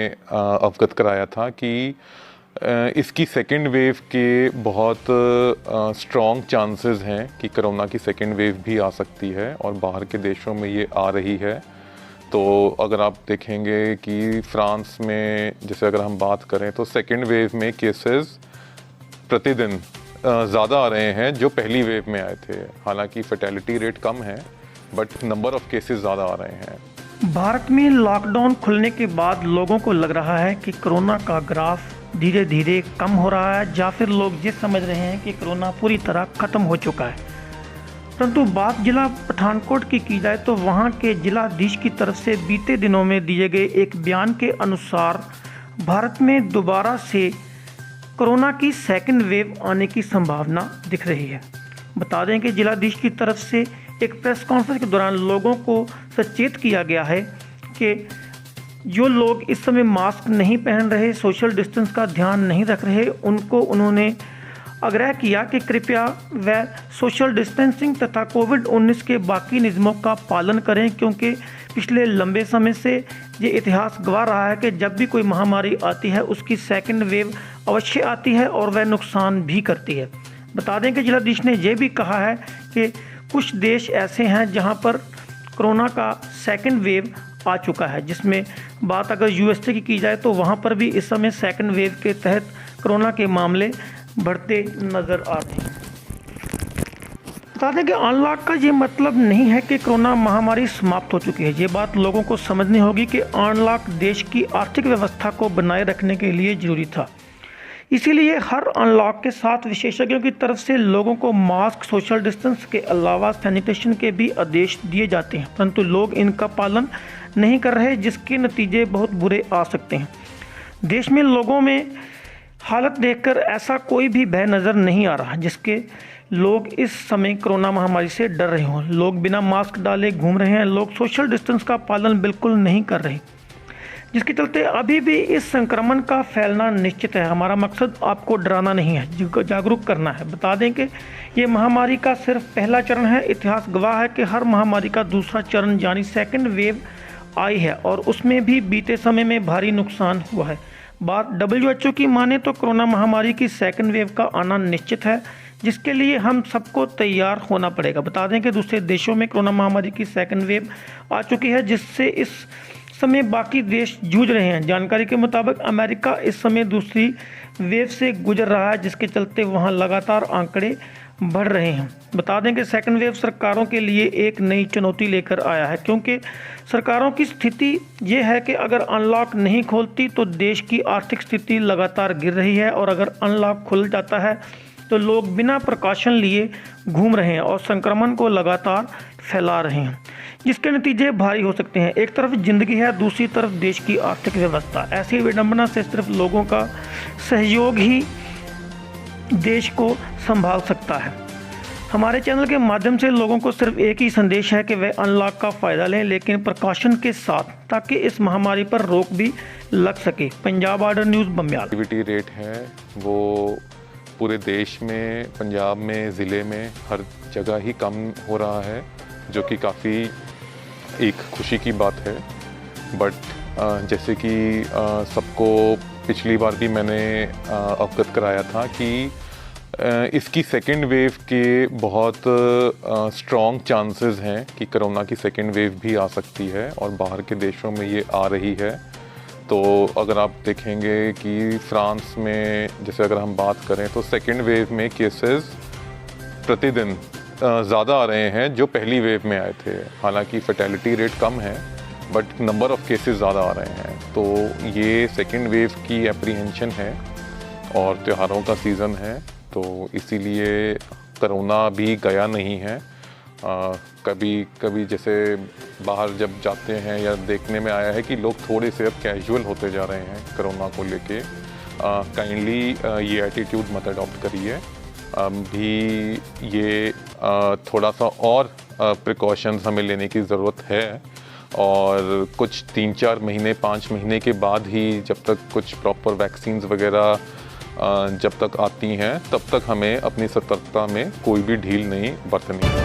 अवगत कराया था कि इसकी सेकेंड वेव के बहुत स्ट्रॉन्ग चांसेस हैं कि कोरोना की सेकेंड वेव भी आ सकती है और बाहर के देशों में ये आ रही है। तो अगर आप देखेंगे कि फ्रांस में जैसे अगर हम बात करें तो सेकेंड वेव में केसेस प्रतिदिन ज़्यादा आ रहे हैं जो पहली वेव में आए थे। हालांकि फर्टेलिटी रेट कम है बट नंबर ऑफ़ केसेस ज़्यादा आ रहे हैं। भारत में लॉकडाउन खुलने के बाद लोगों को लग रहा है कि कोरोना का ग्राफ धीरे धीरे कम हो रहा है या फिर लोग ये समझ रहे हैं कि कोरोना पूरी तरह ख़त्म हो चुका है। परंतु बात जिला पठानकोट की जाए तो वहां के जिलाधीश की तरफ से बीते दिनों में दिए गए एक बयान के अनुसार भारत में दोबारा से कोरोना की सेकंड वेव आने की संभावना दिख रही है। बता दें कि जिलाधीश की तरफ से एक प्रेस कॉन्फ्रेंस के दौरान लोगों को सचेत किया गया है कि जो लोग इस समय मास्क नहीं पहन रहे, सोशल डिस्टेंस का ध्यान नहीं रख रहे, उनको उन्होंने आग्रह किया कि कृपया वह सोशल डिस्टेंसिंग तथा कोविड-19 के बाकी नियमों का पालन करें, क्योंकि पिछले लंबे समय से ये इतिहास गवाह रहा है कि जब भी कोई महामारी आती है उसकी सेकंड वेव अवश्य आती है और वह नुकसान भी करती है। बता दें कि जिलाधीश ने यह भी कहा है कि कुछ देश ऐसे हैं जहां पर कोरोना का सेकंड वेव आ चुका है, जिसमें बात अगर यूएसए की जाए तो वहां पर भी इस समय सेकंड वेव के तहत कोरोना के मामले बढ़ते नज़र आ रहे हैं। बता दें कि अनलॉक का ये मतलब नहीं है कि कोरोना महामारी समाप्त हो चुकी है। ये बात लोगों को समझनी होगी कि अनलॉक देश की आर्थिक व्यवस्था को बनाए रखने के लिए ज़रूरी था। इसीलिए हर अनलॉक के साथ विशेषज्ञों की तरफ से लोगों को मास्क, सोशल डिस्टेंस के अलावा सैनिटेशन के भी आदेश दिए जाते हैं, परंतु लोग इनका पालन नहीं कर रहे, जिसके नतीजे बहुत बुरे आ सकते हैं। देश में लोगों में हालत देखकर ऐसा कोई भी भय नज़र नहीं आ रहा जिसके लोग इस समय कोरोना महामारी से डर रहे हों। लोग बिना मास्क डाले घूम रहे हैं, लोग सोशल डिस्टेंस का पालन बिल्कुल नहीं कर रहे, जिसके चलते अभी भी इस संक्रमण का फैलना निश्चित है। हमारा मकसद आपको डराना नहीं है, जागरूक करना है। बता दें कि ये महामारी का सिर्फ पहला चरण है। इतिहास गवाह है कि हर महामारी का दूसरा चरण यानी सेकंड वेव आई है और उसमें भी बीते समय में भारी नुकसान हुआ है। बात WHO की माने तो कोरोना महामारी की सेकंड वेव का आना निश्चित है, जिसके लिए हम सबको तैयार होना पड़ेगा। बता दें कि दूसरे देशों में कोरोना महामारी की सेकंड वेव आ चुकी है, जिससे इस समय बाकी देश जूझ रहे हैं। जानकारी के मुताबिक अमेरिका इस समय दूसरी वेव से गुजर रहा है, जिसके चलते वहां लगातार आंकड़े बढ़ रहे हैं। बता दें कि सेकंड वेव सरकारों के लिए एक नई चुनौती लेकर आया है, क्योंकि सरकारों की स्थिति ये है कि अगर अनलॉक नहीं खोलती तो देश की आर्थिक स्थिति लगातार गिर रही है, और अगर अनलॉक खुल जाता है तो लोग बिना प्रिकॉशन लिए घूम रहे हैं और संक्रमण को लगातार फैला रहे हैं, जिसके नतीजे भारी हो सकते हैं। एक तरफ जिंदगी है, दूसरी तरफ देश की आर्थिक व्यवस्था। ऐसी विडंबना से सिर्फ लोगों का सहयोग ही देश को संभाल सकता है। हमारे चैनल के माध्यम से लोगों को सिर्फ एक ही संदेश है कि वे अनलॉक का फ़ायदा लें, लेकिन प्रिकॉशन के साथ, ताकि इस महामारी पर रोक भी लग सके। Punjab order news Bamiyal. Activity rate है वो पूरे देश में, पंजाब में, ज़िले में हर जगह ही कम हो रहा है, जो कि काफ़ी एक खुशी की बात है। बट जैसे कि सबको पिछली बार भी मैंने अवगत कराया था कि इसकी सेकेंड वेव के बहुत स्ट्रॉन्ग चांसेस हैं कि कोरोना की सेकेंड वेव भी आ सकती है और बाहर के देशों में ये आ रही है। तो अगर आप देखेंगे कि फ्रांस में जैसे अगर हम बात करें तो सेकेंड वेव में केसेस प्रतिदिन ज़्यादा आ रहे हैं जो पहली वेव में आए थे। हालांकि फर्टेलिटी रेट कम है बट नंबर ऑफ़ केसेस ज़्यादा आ रहे हैं। तो ये सेकेंड वेव की एप्रीहेंशन है और त्योहारों का सीज़न है, तो इसीलिए कोरोना भी गया नहीं है। कभी कभी जैसे बाहर जब जाते हैं या देखने में आया है कि लोग थोड़े से अब कैजुअल होते जा रहे हैं कोरोना को लेके। काइंडली ये एटीट्यूड मत अडॉप्ट करिए। भी ये थोड़ा सा और प्रिकॉशंस हमें लेने की ज़रूरत है, और कुछ 3-4 महीने 5 महीने के बाद ही जब तक कुछ प्रॉपर वैक्सीन्स वगैरह जब तक आती हैं तब तक हमें अपनी सतर्कता में कोई भी ढील नहीं बरतनी है।